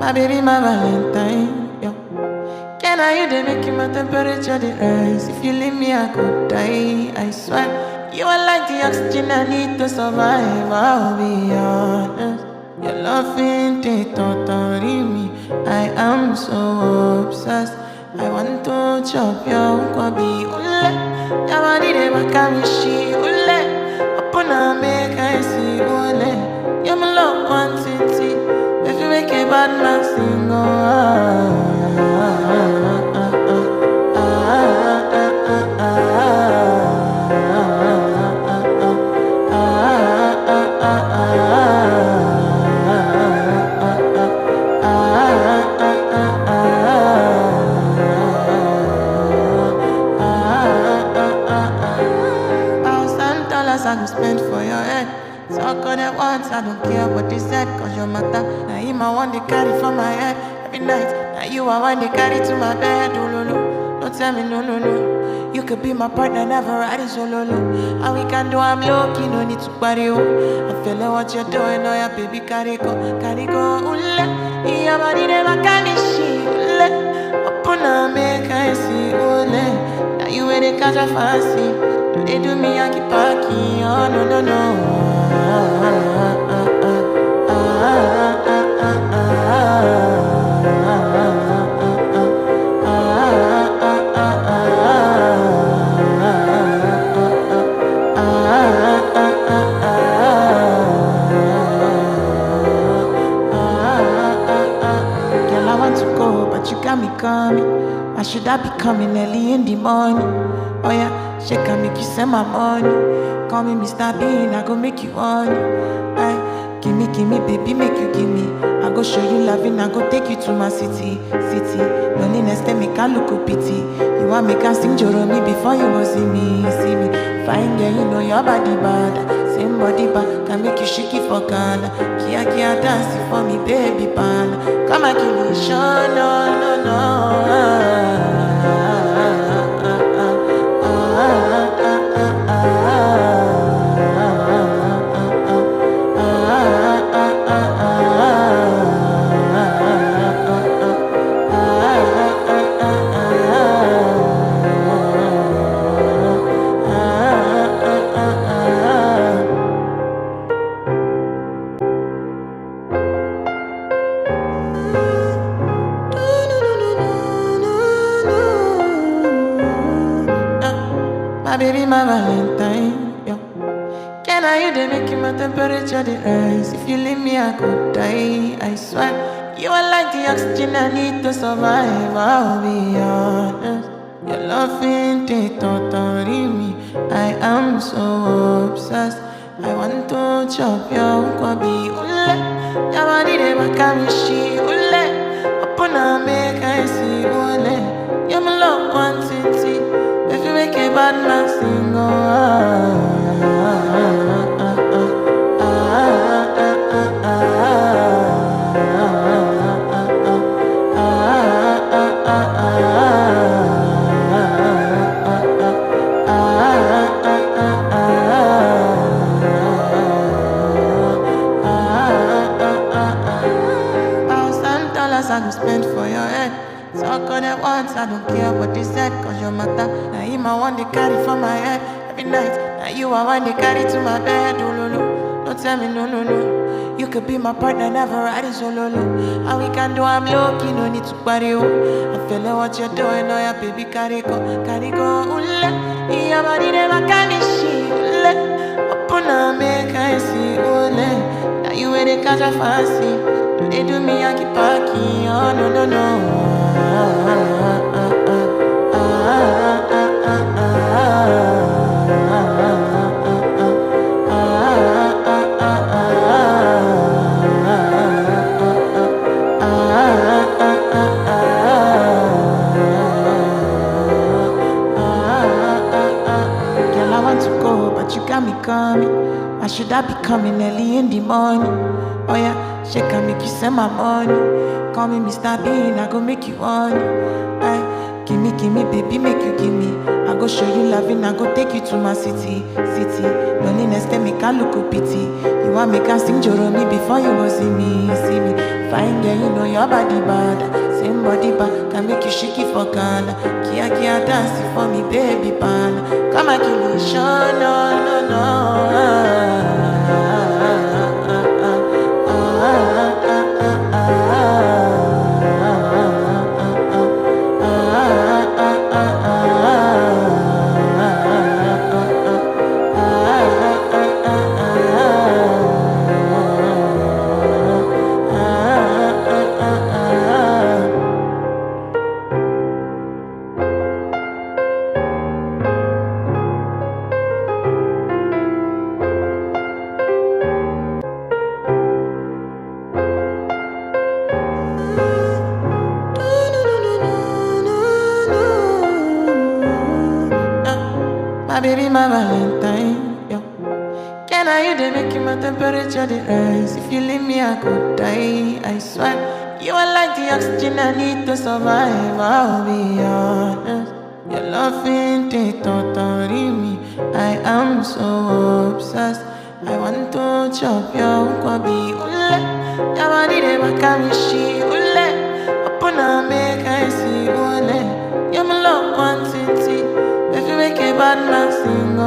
My baby, my Valentine, yo. Can I you they make my temperature the rise? If you leave me, I could die, I swear. You are like the oxygen I need to survive, I'll be honest. Your love ain't it totally me. I am so obsessed. I want to chop your kwabi ule. Yamani de makamishi ule. Upona make I see ule. You're my love quantity. If you make a bad man sing, I go spend for your head. Talk on it once, I don't care what they said. Cause your matter, now you my one they carry for my head. Every night, now you are one they carry to my bed. Oh, no, no, don't tell me no, no, no. You could be my partner, never riding solo, no. And we can do, I'm low-key, no need to party, oh. I'm feeling what you're doing, oh yeah, baby, carry go, ule. Yeah, body never can be she, ule. Upon make I see, ule. Now you ain't catch a fancy. They do me a keep parking, oh no no no. Girl, I want to go, but you got me coming. Why should I be coming early in the morning? Oh yeah. She can make you send my money. Call me Mr. Bean, I go make you honey. Aye, gimme, baby, make you gimme. I go show you loving, I go take you to my city. Loneliness, they make I look a pity. You want me can sing Joromi before you go see me. Fine girl, you know your body bad. Same body bad, can make you shake it for Ghana. Kia dancing for me, baby pan. Come and give me show, no. My baby, my Valentine, yo. Can I you they make my temperature the rise? If you leave me, I could die, I swear. You are like the oxygen I need to survive, I'll be honest. Your love ain't it totally me. I am so obsessed. I want to chop your kwabi ule. Yamani de makamishi ule. Upona make I see ule. You're my love quantity. If you make a bad man sing, I go spend for your head. Talk on it once, I don't care what they said. Cause your matter, now you my one they carry for my head. Every night, now you are one they carry to my bed. Oh no no, don't tell me no no no. You could be my partner, never riding solo, no. And we can do, I'm low-key, no need to party, oh. I'm feeling what you're doing, oh yeah, baby, carry go, ule. Yeah, body never can be she, ule. Upona make I see, ule. Now you ain't catch a fancy. They do me a keep parking, oh no no no. Girl, I want to go, but you got me coming. Why should I be coming early in the morning? Oh yeah, she can make you send my money. Call me Mr. Bean, I go make you honey. Aye, gimme, baby, make you gimme. I go show you loving, I go take you to my city. Loneliness, they make I look a pity. You want me can sing Joromi before you go see me. Fine girl, you know your your body bad, same body bad, can make you shake it for Ghana. Kia Kia dance for me, baby pan. Come and kill me, show no, no, no. My baby, my Valentine, yo. Can I you they make my temperature the rise? If you leave me, I could die, I swear. You are like the oxygen I need to survive, I'll be honest. Your love ain't it totally me. I am so obsessed. I want to chop your kwabi, ule. Your body, they bakamishi, ule. Open up, make I see, ule. You're my love quantity. If you make a bad man sing, oh,